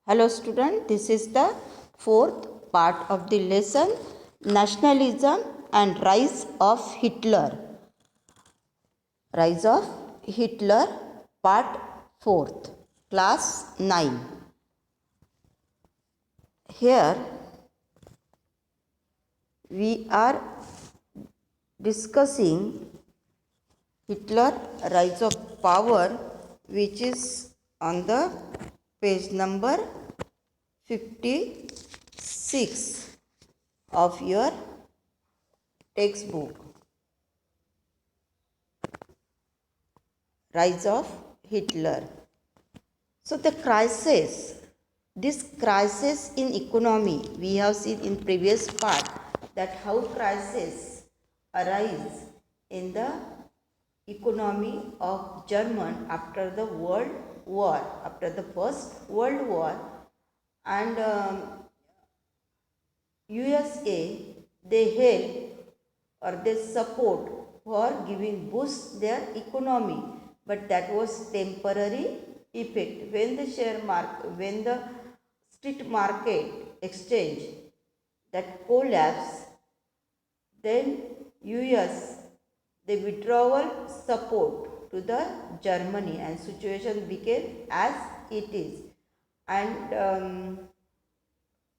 Hello student, this is the fourth part of the lesson Nationalism and Rise of Hitler. Rise of Hitler, part 4th, class 9. Here we are discussing Hitler Rise of Power, which is on the page number 56 of your textbook. Rise of Hitler. So this crisis in economy, we have seen in previous part that how crisis arise in the economy of German after the World War, after the First World War, and USA, they help or they support for giving boost their economy, but that was temporary effect. When the when the street market exchange that collapse, then US the withdrawal support to the Germany and situation became as it is, and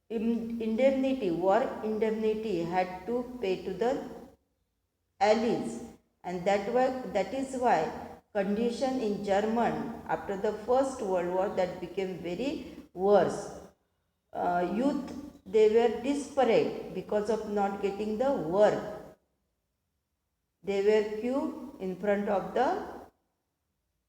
indemnity, war indemnity had to pay to the allies, and that is why condition in German after the First World War that became very worse. Youth, they were desperate because of not getting the work. They were queue in front of the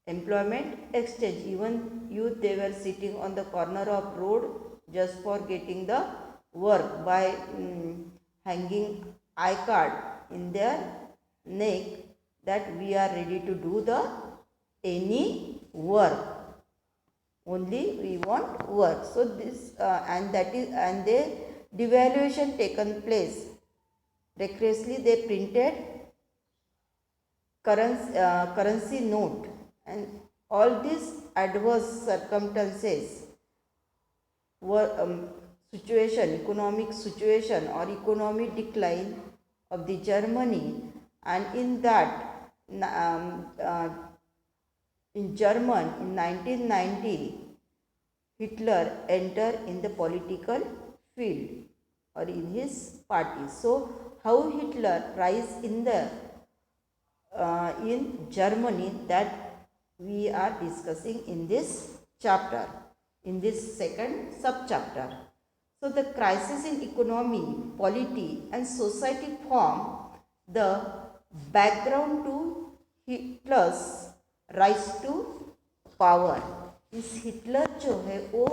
employment exchange. Even youth, they were sitting on the corner of road just for getting the work by hanging I-card in their neck that we are ready to do the any work, only we want work. So this and the devaluation taken place. Recklessly they printed currency note, and all these adverse circumstances were economic situation or economic decline of the Germany, and in that in German in 1990 Hitler entered in the political field or in his party. So how Hitler rise in the in Germany, that we are discussing in this chapter, in this second subchapter. So the crisis in economy, polity and society form the background to Hitler's rise to power. इस Hitler जो है वो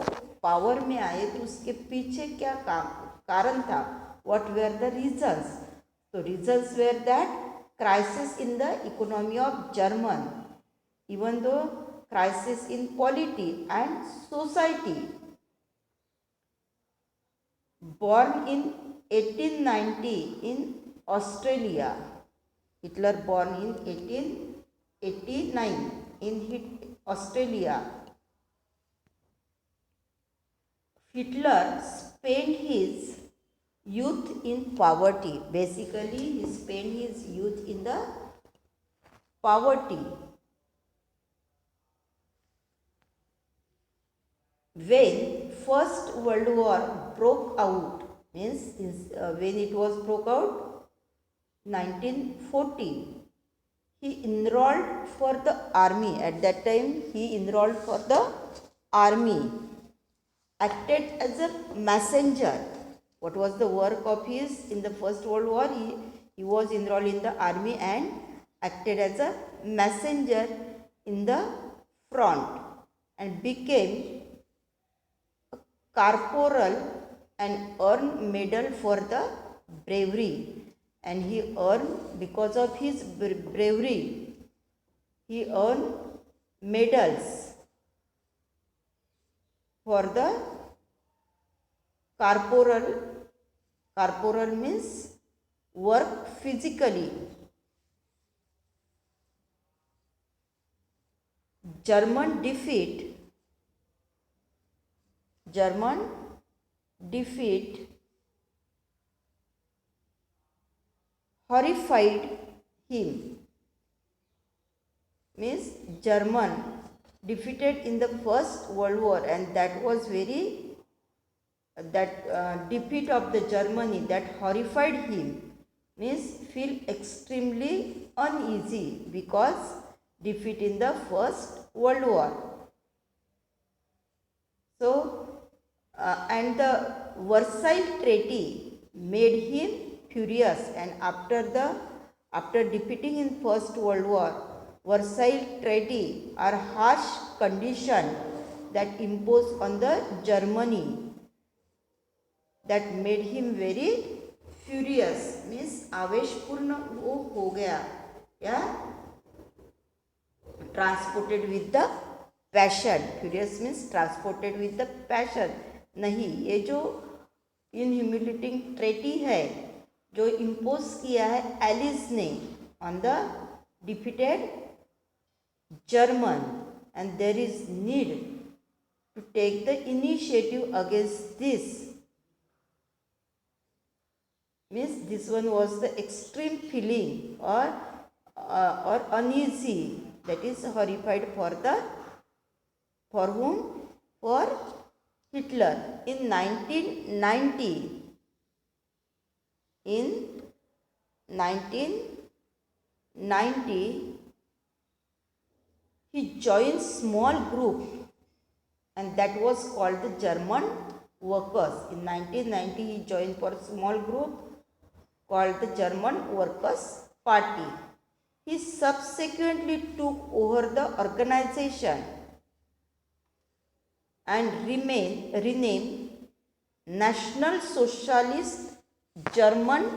power में आए तो उसके पीछे क्या कारण था, व्हाट वेर द रीजंस? तो reasons were that crisis in the economy of German, even though crisis in polity and society. Born in 1890 in Australia, Hitler born in 1889 in Australia. Hitler spent his youth in poverty. Basically, he spent his youth in the poverty. When First World War broke out, means when it was broke out, 1940, he enrolled for the army. At that time, he enrolled for the army, acted as a messenger. What was the work of his in the First World War? He was enrolled in the army and acted as a messenger in the front and became a corporal and earned medal for the bravery. And he earned, because of his bravery, he earned medals for the corporal means work physically. German defeat German defeat horrified him. Means German defeated in the First World War, and that was very defeat of the Germany that horrified him, means feel extremely uneasy because defeat in the First World War. So and the Versailles Treaty made him furious, and after defeating in First World War, Versailles Treaty are harsh condition that imposed on the Germany that made him very furious, means आवेशपूर्ण वो हो गया या transported with the passion. Furious means transported with the passion. नहीं, ये जो इनह्यूमिलेटिंग treaty है जो impose किया है एलिस ने on the defeated German, and there is need to take the initiative against this. Means this one was the extreme feeling or uneasy, that is horrified for whom? For Hitler. In 1990 he joined small group, and that was called the German workers. In 1990 he joined for a small group called the German Workers' Party. He subsequently took over the organization and renamed National Socialist German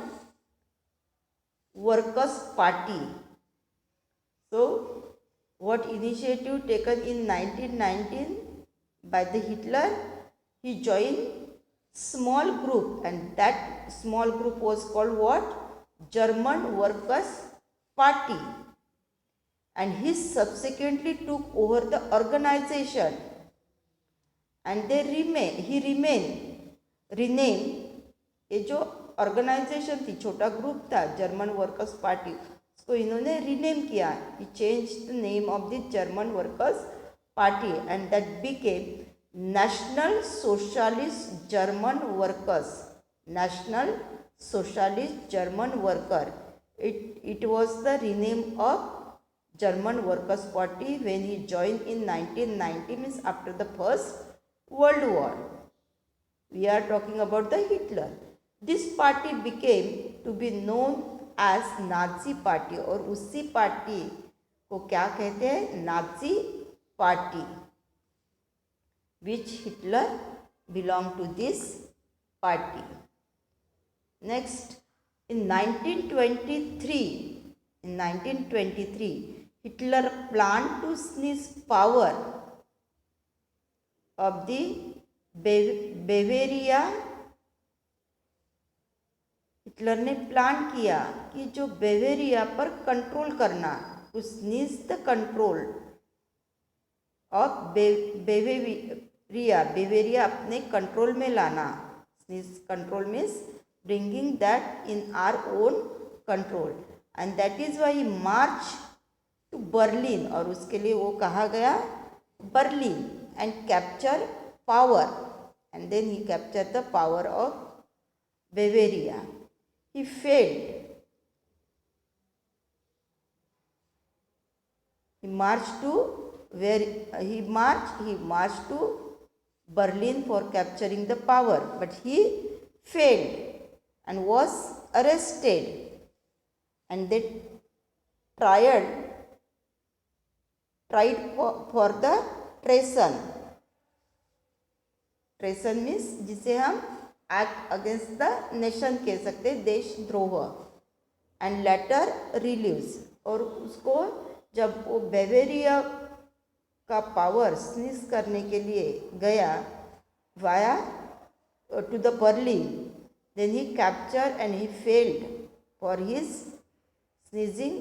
Workers' Party. So, what initiative taken in 1919 by the Hitler? He joined small group, and that small group was called what? German Workers' Party, and he subsequently took over the organization, and he renamed ये जो organisation थी, छोटा group था German workers party, उसको इन्होंने rename किया. He change the name of the German workers party, and that became National Socialist German Workers. National Socialist German Worker. It was the rename of German Workers' Party when he joined in 1990, means after the First World War. We are talking about the Hitler. This party became to be known as Nazi Party, और उसी party को क्या कहते हैं? Nazi party, which Hitler belonged to this party. Next, in 1923, Hitler planned to seize power of the Bavaria. Hitler ने plan किया कि जो बेवेरिया पर कंट्रोल करना, टू स्नीज द कंट्रोल ऑफ बेवेरिया अपने कंट्रोल में लाना. स्नीज control means bringing that in our own control, and that is why march to Berlin, और उसके लिए वो कहा गया Berlin, and capture power, and then he capture the power of Bavaria. He failed. He marched to Berlin for capturing the power, but he failed and was arrested, and they tried for the treason. Treason means जिसे हम act against the nation कह सकते, देशद्रोह, and later relieves. और उसको जब वो बेवेरिया का पावर स्नीज करने के लिए गया via to the Berlin, then he capture and he failed for his seizing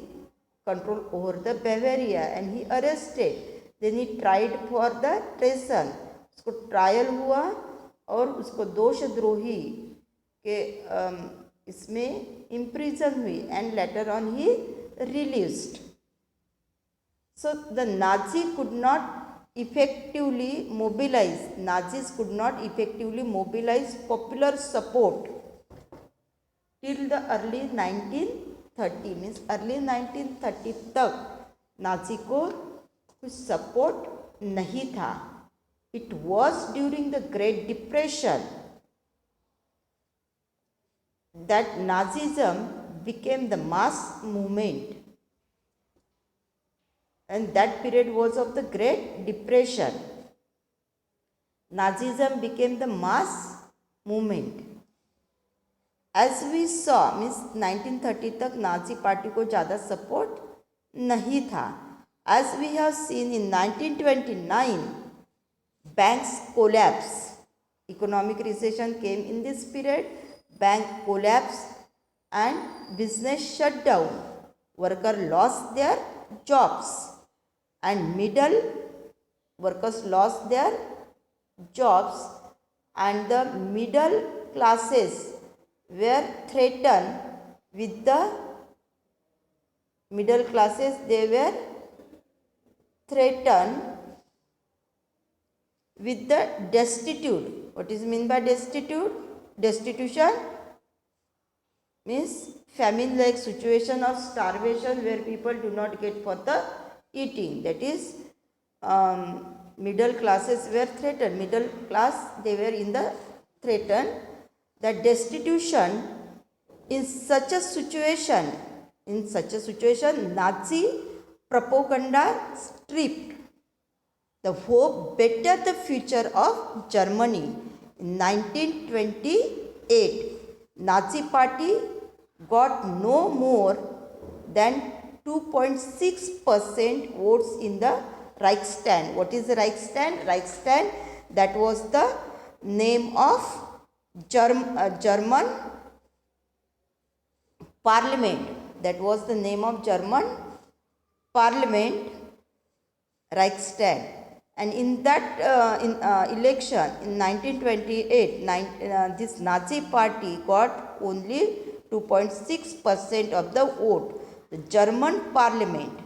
control over the Bavaria, and he arrested. Then he tried for the treason. उसको ट्रायल हुआ और उसको दोषद्रोही के इसमें इम्प्रिजन हुई and later on he released. So the Nazi could not effectively mobilize, Nazis could not effectively mobilize popular support till the early 1930, means early 1930 तक Nazi को कुछ सपोर्ट नहीं था. It was during the Great Depression that Nazism became the mass movement, and that period was of the Great Depression. Nazism became the mass movement. As we saw, means 1930 तक Nazi party को ज़्यादा support नहीं था. As we have seen in 1929, banks collapse. Economic recession came in this period. Bank collapse and business shut down. Worker lost their jobs, and middle workers lost their jobs, and the middle classes were threatened with the middle classes, they were threatened with the destitute. What is mean by destitute? Destitution means famine like situation of starvation where people do not get for the eating. That is middle classes were threatened. Middle class, they were in the threatened. The destitution in such a situation, Nazi propaganda stripped the hope better the future of Germany. In 1928, Nazi party got no more than 2.6% votes in the Reichstag. What is the Reichstag? Reichstag, that was the name of German parliament. That was the name of German parliament, Reichstag. And in that election in 1928, this Nazi party got only 2.6% of the vote. The German parliament,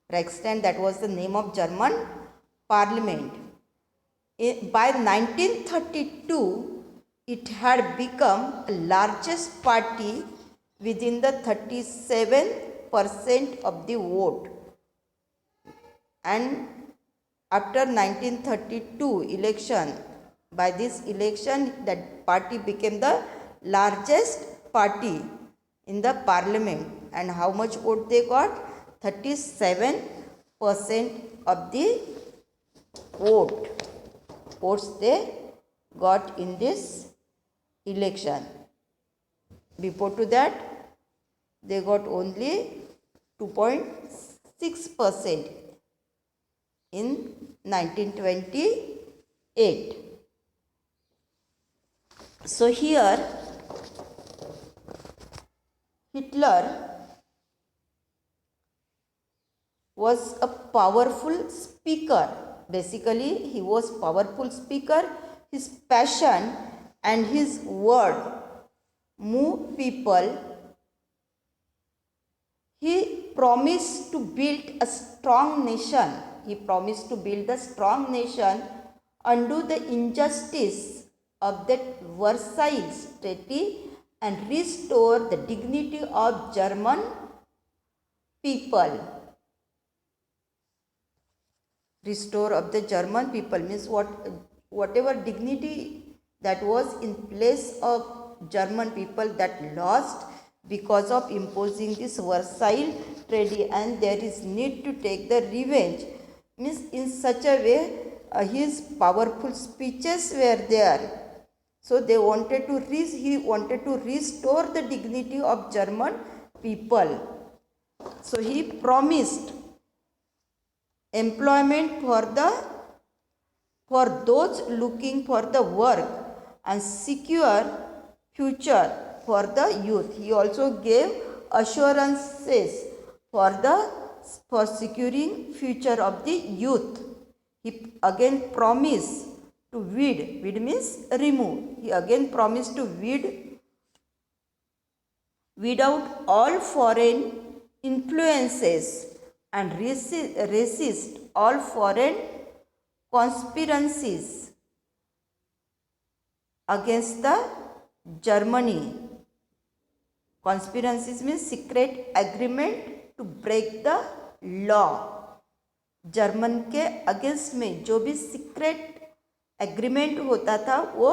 Reichstag, that was the name of German parliament. By 1932, it had become the largest party within the 37% of the vote. And after 1932 election, by this election, that party became the largest party in the parliament. And how much vote they got? 37% of the votes they got in this election. Before to that, they got only 2.6% in 1928. So here Hitler was a powerful speaker. Basically, he was powerful speaker. His passion and his word move people. He promised to build a strong nation. He promised to build a strong nation, undo the injustice of that Versailles Treaty, and restore the dignity of German people. Restore of the German people means whatever dignity that was in place of German people that lost because of imposing this Versailles Treaty, and there is need to take the revenge. Means in such a way his powerful speeches were there. So he wanted to restore the dignity of German people. So he promised employment for those looking for the work and secure future for the youth. He also gave assurances for securing future of the youth. He again promised to weed means remove. He again promised to weed out all foreign influences and resist all foreign conspiracies against the Germany. Conspiracies means secret agreement to break the law. German के against में जो भी secret agreement होता था वो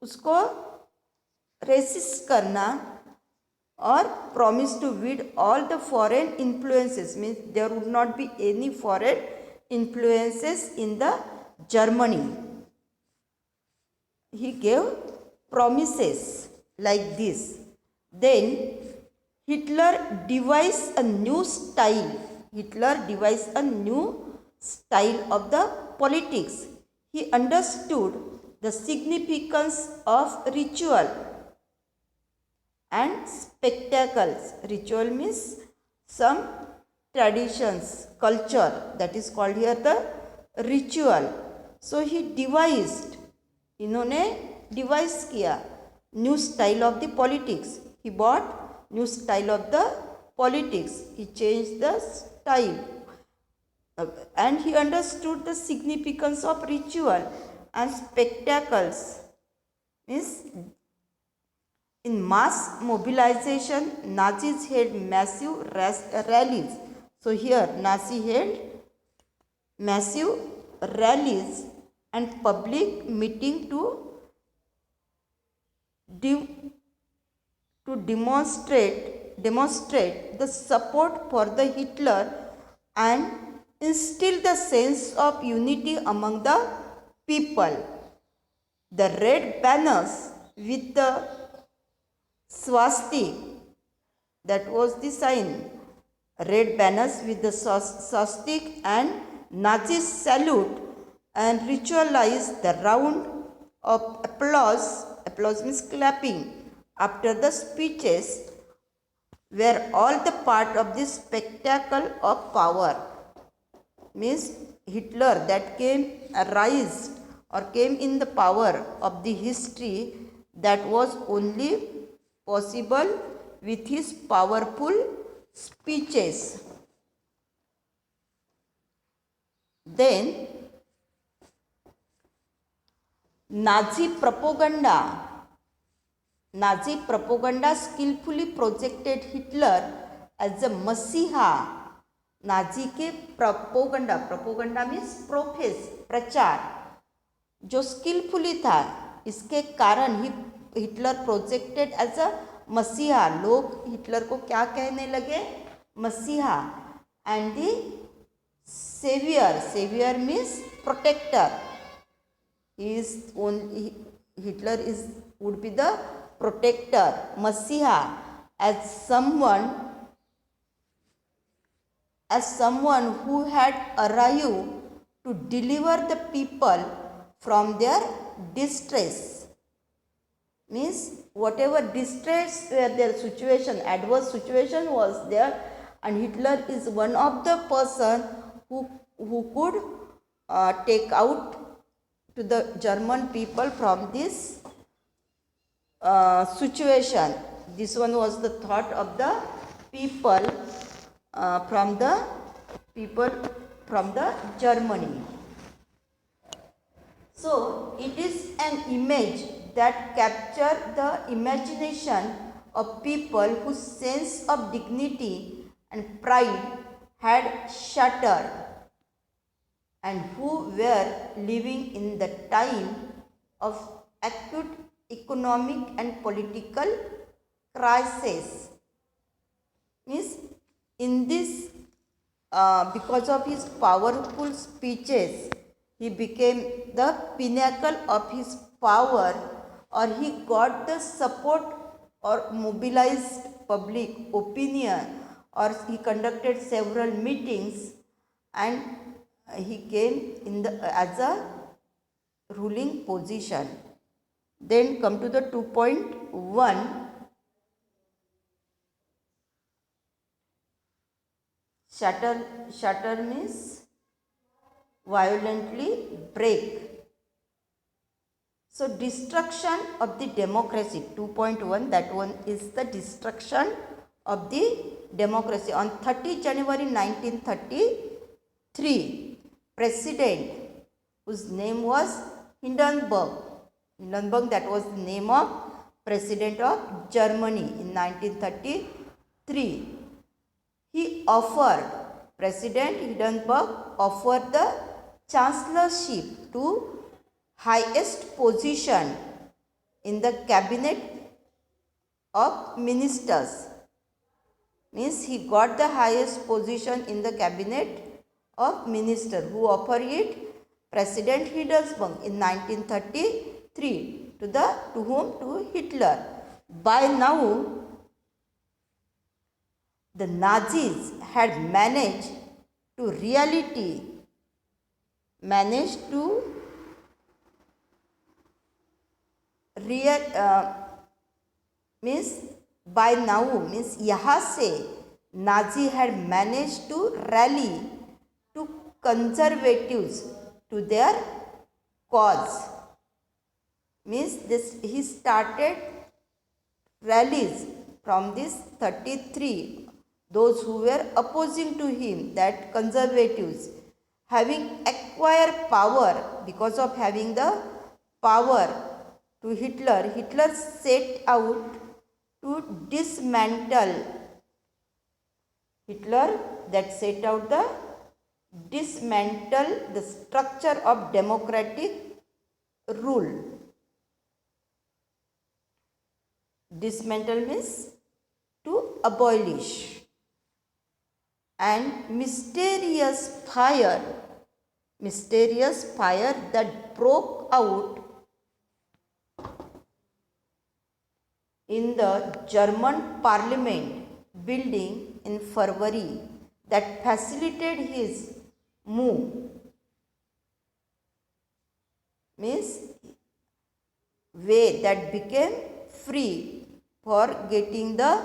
उसको resist करना और promise to weed all the foreign influences means there would not be any foreign influences in the Germany. He gave promises like this. Then Hitler devised a new style. Hitler devised a new style of the politics. He understood the significance of ritual and spectacles. Ritual means some traditions, culture, that is called here the ritual. So he devised, इन्होंने devise किया new style of the politics. He bought new style of the politics. He change the style and he understood the significance of ritual and spectacles means in mass mobilization. Nazis held massive rallies. So here Nazi held massive rallies and public meeting to demonstrate the support for the Hitler and instill the sense of unity among the people. The red banners with the swastika, that was the sign. Red banners with the swastika and Nazi salute and ritualize the round of applause. Applause means clapping after the speeches were all the part of this spectacle of power. Means Hitler that came in the power of the history, that was only possible with his powerful speeches. Then Nazi propaganda skillfully projected Hitler as a Messiah. Nazi के propaganda means प्रचार जो skilfully था, इसके कारण ही Hitler projected as a मसीहा. लोग Hitler को क्या कहने लगे? मसीहा. And the saviour means protector. Hitler would be the protector, Messiah, as someone who had arrived to deliver the people from their distress. Means whatever distress where their situation, adverse situation was there, and Hitler is one of the person who could take out to the German people from this situation. This one was the thought of the people from the Germany. So it is an image that captures the imagination of people whose sense of dignity and pride had shattered, and who were living in the time of acute economic and political crisis. Means in this, because of his powerful speeches, he became the pinnacle of his power, or he got the support or mobilized public opinion, or he conducted several meetings, and he came in the as a ruling position. Then come to the 2.1. Shatter means violently break. So destruction of the democracy, 2.1, that one is the destruction of the democracy. On 30 January 1933, President, whose name was Hindenburg, that was the name of President of Germany in 1933. President Hindenburg offered the chancellorship to highest position in the cabinet of ministers. Means he got the highest position in the cabinet of minister. Who offered it? President Hindenburg in 1933. To whom? To Hitler. By now, the Nazis had managed to यहाँ से Nazi had managed to rally to conservatives to their cause. Means he started rallies from this 33, those who were opposing to him, that conservatives, having acquired power. Because of having the power to Hitler set out to dismantle the structure of democratic rule. Dismantle means to abolish. And mysterious fire that broke out in the German parliament building in February, that facilitated his move. Means way that became free for getting the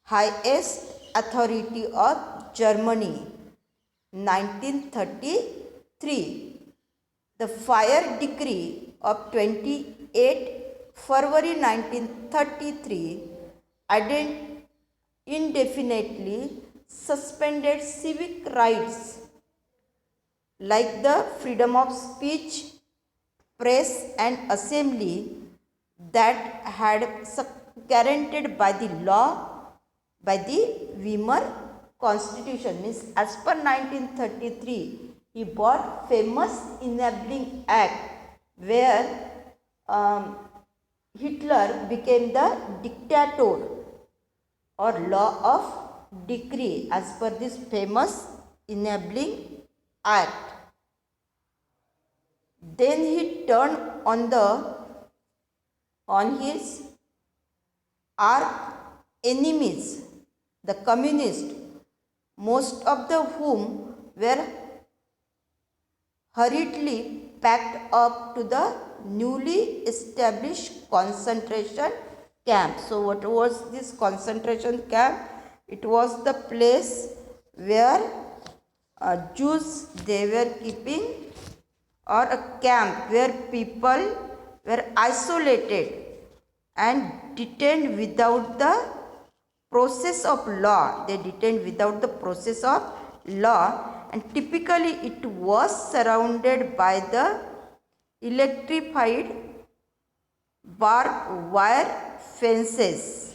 highest authority of Germany. 1933, the fire decree of 28 February 1933 indefinitely suspended civic rights like the freedom of speech, press and assembly that had guaranteed by the law, by the Weimar Constitution. Means as per 1933, he brought famous Enabling Act, where Hitler became the dictator, or law of decree, as per this famous Enabling Act. Then he turned on his arch enemies, the communists, most of whom were hurriedly packed up to the newly established concentration camp. So what was this concentration camp? It was the place where Jews they were keeping, or a camp where people were isolated and detained without the process of law. They detained without the process of law, and typically it was surrounded by the electrified barbed wire fences.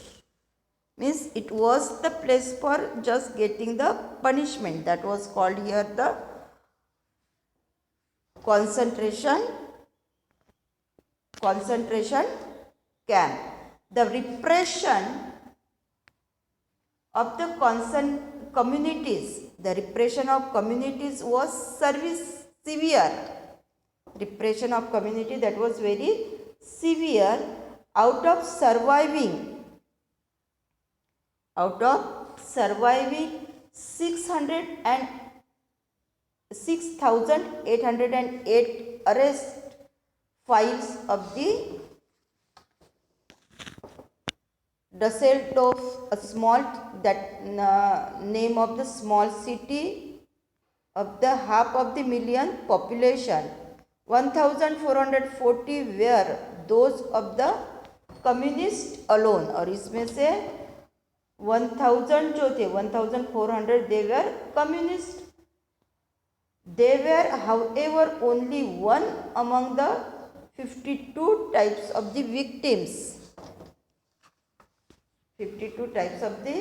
Means it was the place for just getting the punishment. That was called here the concentration camp. The repression of the communities was severe. Repression of community, that was very severe. Out of surviving 6,808 arrest files of the Dusseldorf, name of the small city of the half of the million population. 1440 were those of the communist alone, और इसमें से 1000 जो थे 1400 they were communist. They were however only one among the 52 types of the victims. 52 types of the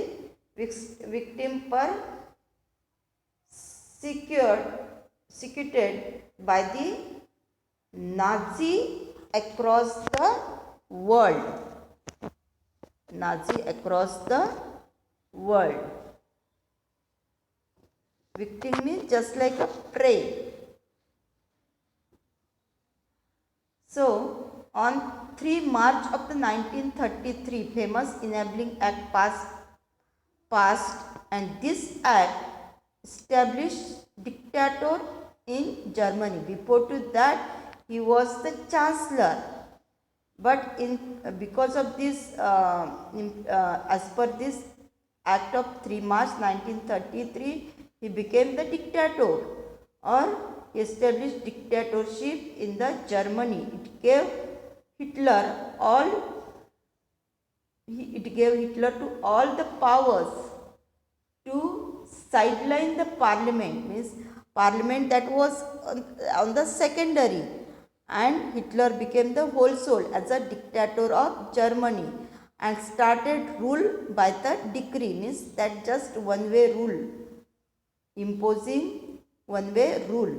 victim per secured by the Nazi across the world. Nazi across the world. Victim means just like a prey. So, on 3 March of the 1933, famous Enabling Act passed, and this act established dictator in Germany. Before to that, he was the chancellor. But because of this, as per this act of 3 March 1933, he became the dictator, or established dictatorship in the Germany. It gave Hitler to all the powers to sideline the parliament, means parliament that was on the secondary, and Hitler became the whole soul as a dictator of Germany and started rule by the decree, means that just one way rule, imposing one way rule.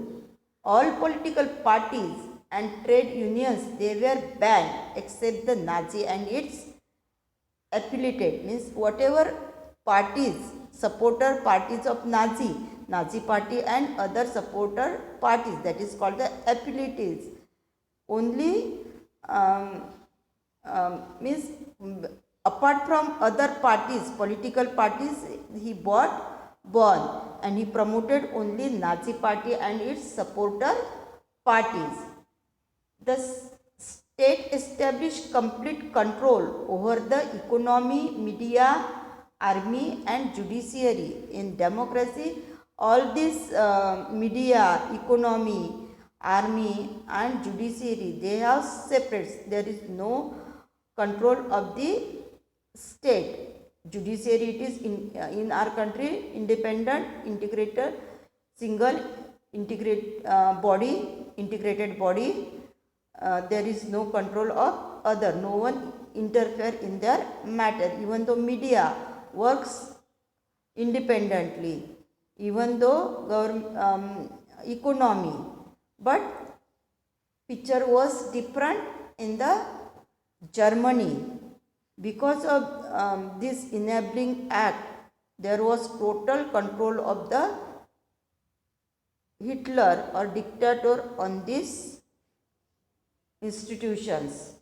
All political parties and trade unions, they were banned except the Nazi and its affiliated, means whatever parties, supporter parties of Nazi party and other supporter parties, that is called the affiliates, only means apart from other parties, political parties, he banned, and he promoted only Nazi party and its supporter parties. The state established complete control over the economy, media, army and judiciary. In democracy, all this media, economy, army and judiciary, they have separate. There is no control of the state. Judiciary, it is in our country independent, integrated, single integrated body. There is no control of other. No one interfere in their matter. Even though media works independently, even though economy, but picture was different in the Germany. Because of this enabling act, there was total control of the Hitler or dictator on these institutions.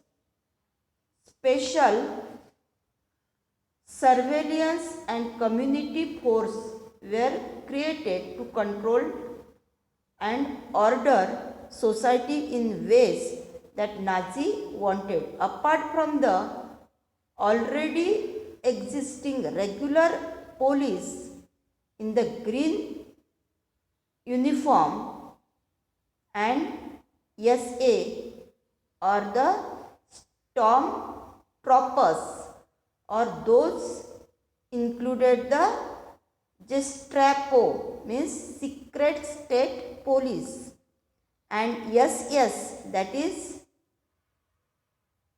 Special surveillance and community force were created to control and order society in ways that Nazi wanted. Apart from the already existing regular police in the green uniform and SA or the stormtroopers, or those included the Gestapo, means secret state police, and SS, that is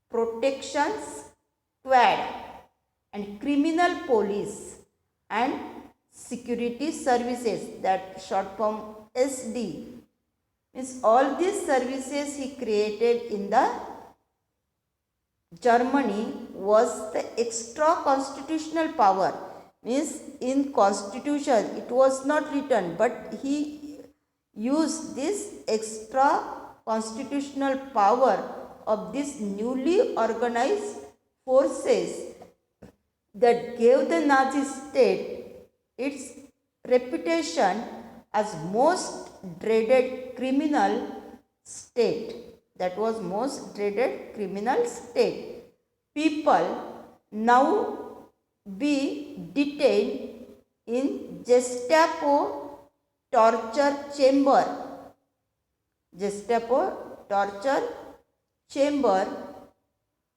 protection squad, and criminal police and security services, that short form SD, means all these services he created in the Germany was the extra constitutional power, means in constitution it was not written, but he used this extra constitutional power of this newly organized forces that gave the Nazi state its reputation as most dreaded criminal state. That was most dreaded criminal state. People now be detained in Gestapo torture chamber, Gestapo torture chamber,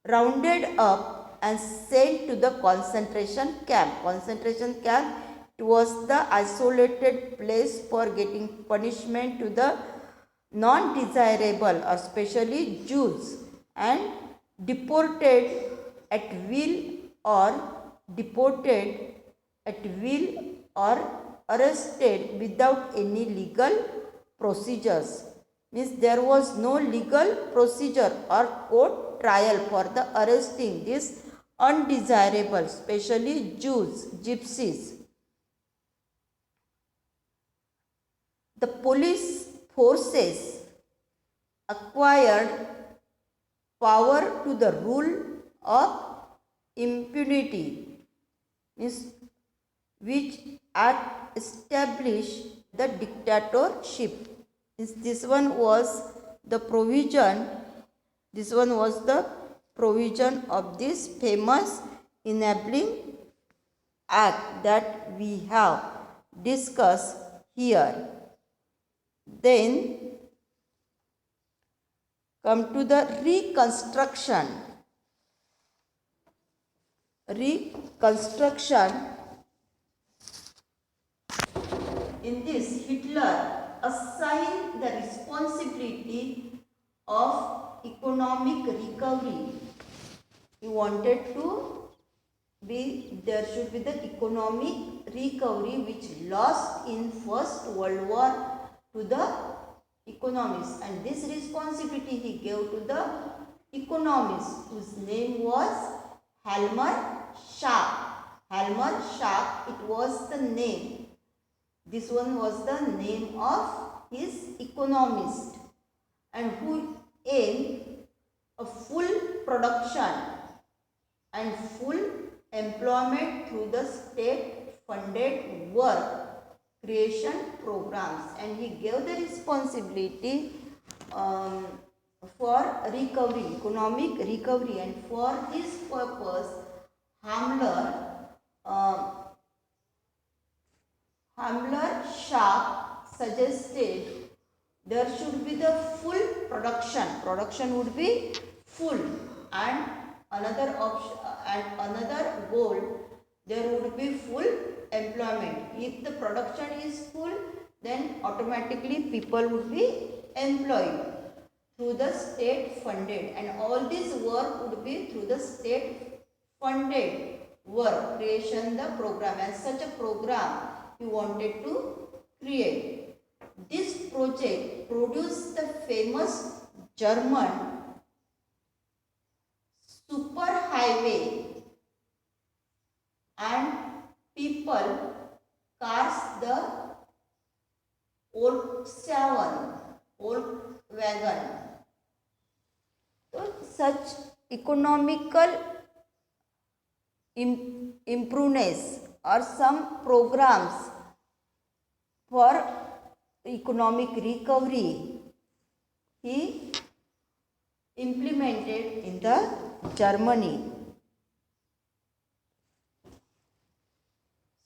rounded up and sent to the concentration camp. Concentration camp, it was the isolated place for getting punishment to the non-desirable, especially Jews, and deported at will or deported at will or arrested without any legal procedures. Means there was no legal procedure or court trial for the arresting this undesirable, especially Jews, gypsies. The police forces acquired power to the rule of impunity, means which established the dictatorship. This one was the provision. This one was the provision of this famous enabling act that we have discussed here. Then come to the reconstruction. In this, Hitler assigned the responsibility of economic recovery. He wanted to there should be the economic recovery which lost in First World War to the economists, and this responsibility he gave to the economist whose name was Helmer Schacht. Helmer Schacht, it was the name. This one was the name of his economist, and who aimed a full production and full employment through the state funded work creation programs, and he gave the responsibility for recovery, economic recovery, and for this purpose Himmler Schacht suggested there should be the full production would be full, and another option and another goal, there would be full employment. If the production is full, then automatically people would be employed through the state funded, and all this work would be through the state funded work creation the program, and such a program he wanted to create. This project produced the famous German superhighway and people cars the Volkswagen. So such economical improvements or some programs for economic recovery he implemented in the Germany.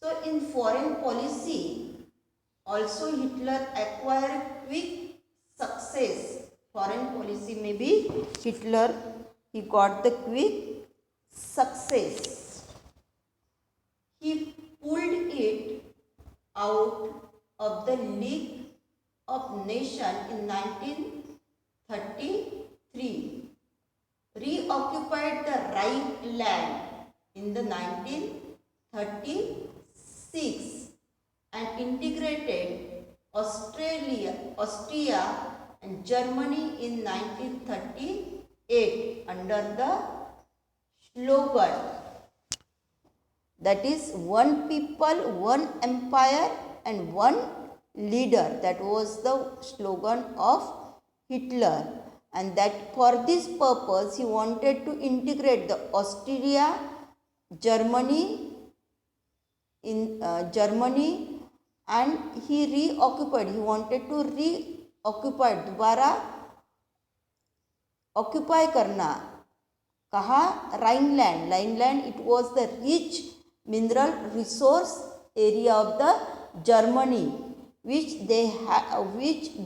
So in foreign policy also Hitler acquired quick success. Foreign policy maybe Hitler he got the quick success. He pulled it out of the League of Nations in 1933, reoccupied the Rhineland in the 1936, and integrated Austria and Germany in 1938 under the slogan that is one people, one empire and one leader. That was the slogan of Hitler, and that for this purpose he wanted to integrate the Austria, Germany and he wanted to reoccupy दोबारा occupy करना कहा Rhineland. It was the rich mineral resource area of the Germany which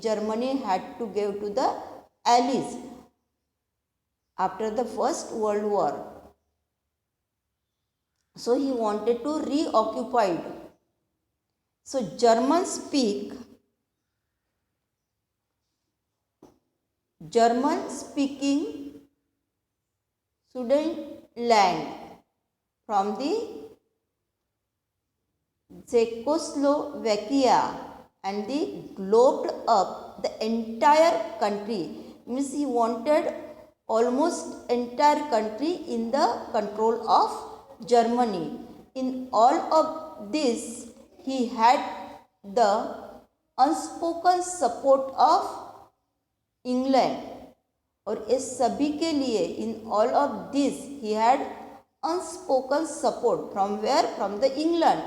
Germany had to give to the Allies after the First World War. So he wanted to reoccupy it. So German speaking Sudetenland from the Czechoslovakia and they globed up the entire country. Means he wanted almost entire country in the control of Germany. In all of this, he had the unspoken support of England. और इस सभी के लिए in all of this he had unspoken support from where? From the England,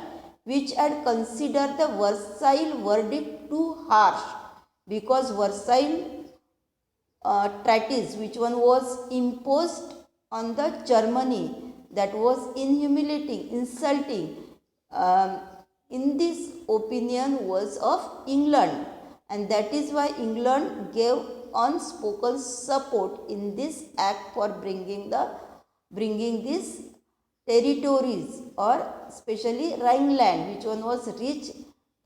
which had considered the Versailles verdict too harsh, because Versailles treaties, which one was imposed on the Germany, that was inhumiliating, insulting. In this opinion was of England, and that is why England gave unspoken support in this act for bringing these territories, or especially Rhineland, which one was rich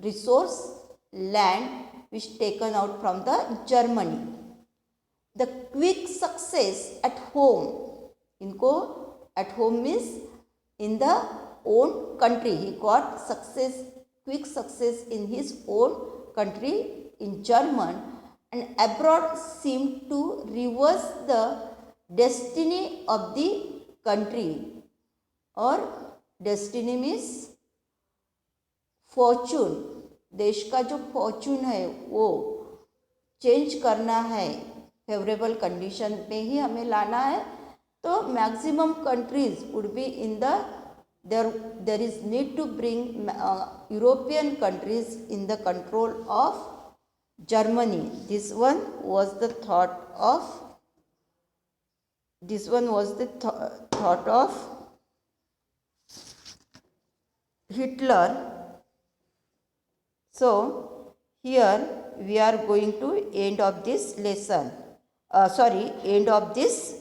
resource land which taken out from the Germany. The quick success at home, at home means in the own country, he got quick success in his own country in German, and abroad seemed to reverse the destiny of the country. और destiny means fortune, देश का जो fortune है वो change करना है, favourable condition में ही हमें लाना है. तो maximum countries would be in the there is need to bring European countries in the control of Germany. This one was the thought of Hitler. So here we are going to end of this lesson. End of this